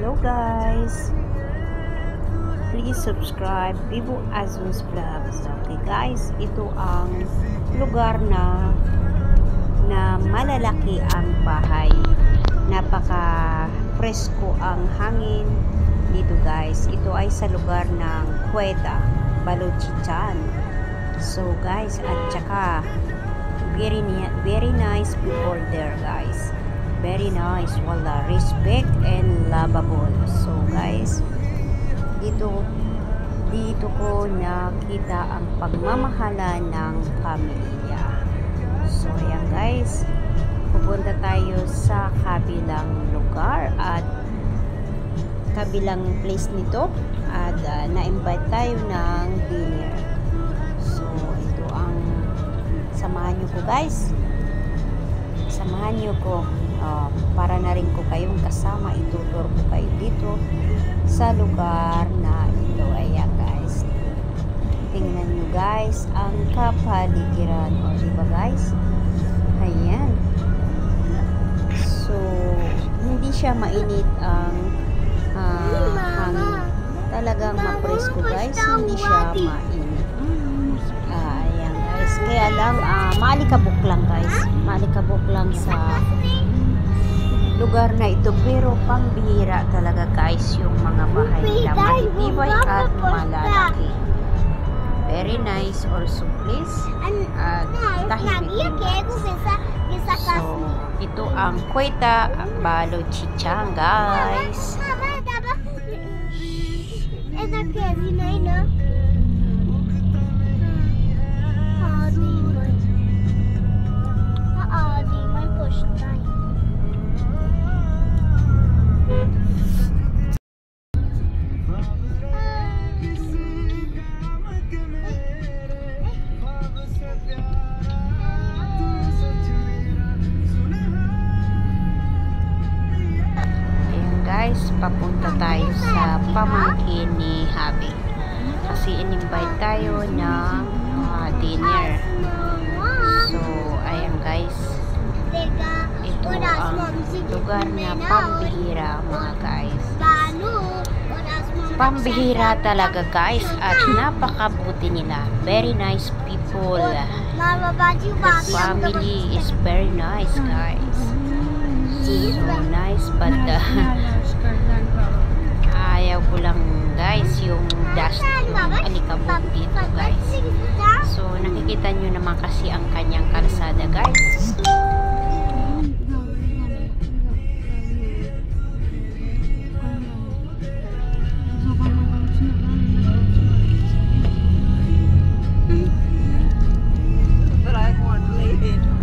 Hello guys, please subscribe Bibo Azus Vlogs. Okay guys, ito ang lugar na malalaki ang bahay, napaka presko ang hangin dito guys. Ito ay sa lugar ng Quetta, Balochistan. So guys, at saka very nice people there guys. Very nice, wala, respect and lovable. So guys, dito ko nakita ang pagmamahala ng pamilya. So ayan guys, pupunta tayo sa kabilang lugar at kabilang place nito at na-invite tayo ng dinner. So ito ang samahan nyo ko guys, samahan nyo ko. Para na rin ko kayong kasama, itutur ko kayo dito sa lugar na ito. Ayan guys, tingnan nyo guys ang kapaligiran, o diba guys, ayan. So hindi siya mainit ang hangin, talagang mapresko guys, hindi siya mainit. Ayan guys, kaya lang maalikabok lang guys, maalikabok lang sa lugar na ito, pero pambihira talaga guys yung mga bahay nila, matitibay at malalaki. Very nice also place at tahimik. So ito ang Quetta, Balochistan guys. Guys, papunta tayo sa pamangkin ni Habi kasi in-invite tayo ng dinner. So ayan guys, ito ang lugar na pambihira mga guys, pambihira talaga guys, at napakabuti nila. Very nice people, the family is very nice guys, so nice, but ayaw ko lang guys yung dust, yung alikabok dito guys. So nakikita nyo naman kasi ang kanyang kalsada guys.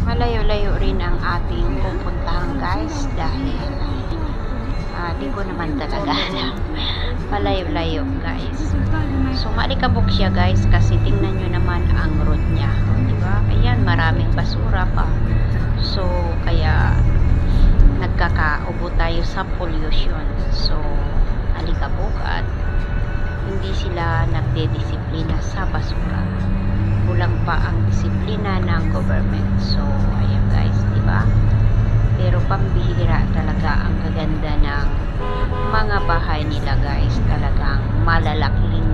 Malayo-layo rin ang ating pupuntahan guys, dahil di ko naman talaga alam. Malayo-layo guys. So maalikabok siya guys, kasi tingnan nyo naman ang road niya, diba? Ayan, maraming basura pa. So kaya nagkakaubo tayo sa pollution. So alikabok at hindi sila nagdedisiplina sa basura. Kulang pa ang disiplina ng government. So ayan guys, diba? Pero pambihira talaga ang gaganda ng mga bahay nila guys. Talagang malalaking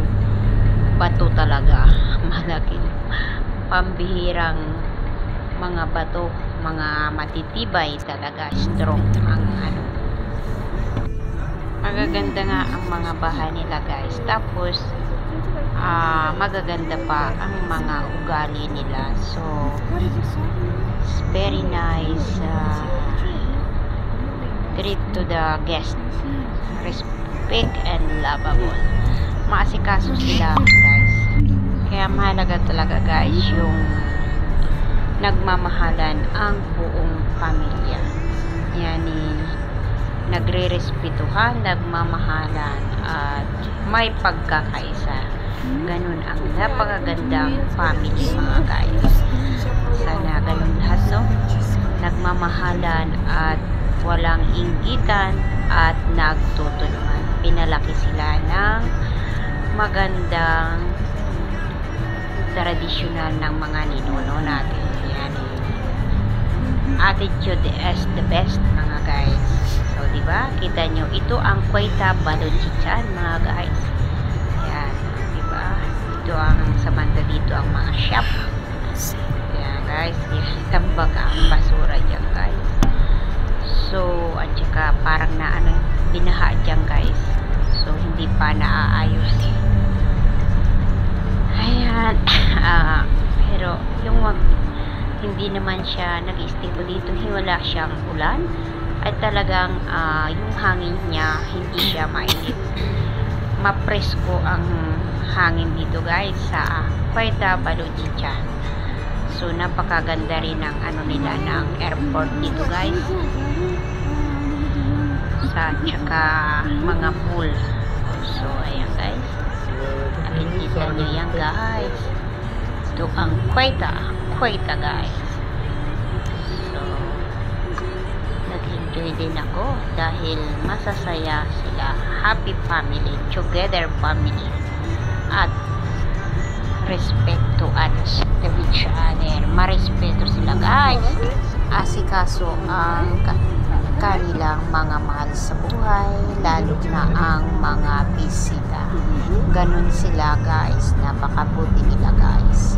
bato talaga, malaking pambihirang mga bato, mga matitibay talaga, strong ang ano. Magaganda nga ang mga bahay nila guys, tapos magaganda pa ang mga ugali nila. So it's very nice, treat to the guest, respect and lovable. Maasikaso sila guys, kaya mahalaga talaga guys yung nagmamahalan ang buong pamilya. Yani nagre-respetuhan, nagmamahalan at may pagkakaisa. Ganun ang napakagandang family mga guys. Sana ganun lahat, no? Nagmamahalan at walang inggitan at nagtutulungan. Pinalaki sila ng magandang tradisyonal ng mga ninuno natin. Yan. Attitude is the best mga guys. So, di ba? Kita nyo, ito ang Quezda Balochistan, mga guys. Ayan, di ba? Ito ang samanta dito ang mga shop. Ayan, guys. Yan, tambak ang basura dyan, guys. So, at saka parang na ano, binaha dyan, guys. So, hindi pa naaayos. Ayan. Pero, yung hindi naman siya nag-istingo dito, wala siyang ulan at talagang yung hangin niya hindi siya mainit, mapresko ang hangin dito guys sa Quezda Balochistan. So napakaganda rin ng ano nila ng airport dito guys, sa tsaka mga pool. So ayan guys, nakikita nyo yan guys, ito ang Quezda guys. So, nag-enjoy din ako dahil masasaya sila. Happy family, together family. At respect to others, to each other. Marespeto sila guys. Asikaso ang kanilang mga mahal sa buhay, lalo na ang mga bisita. Ganun sila guys. Napakabuti nila guys.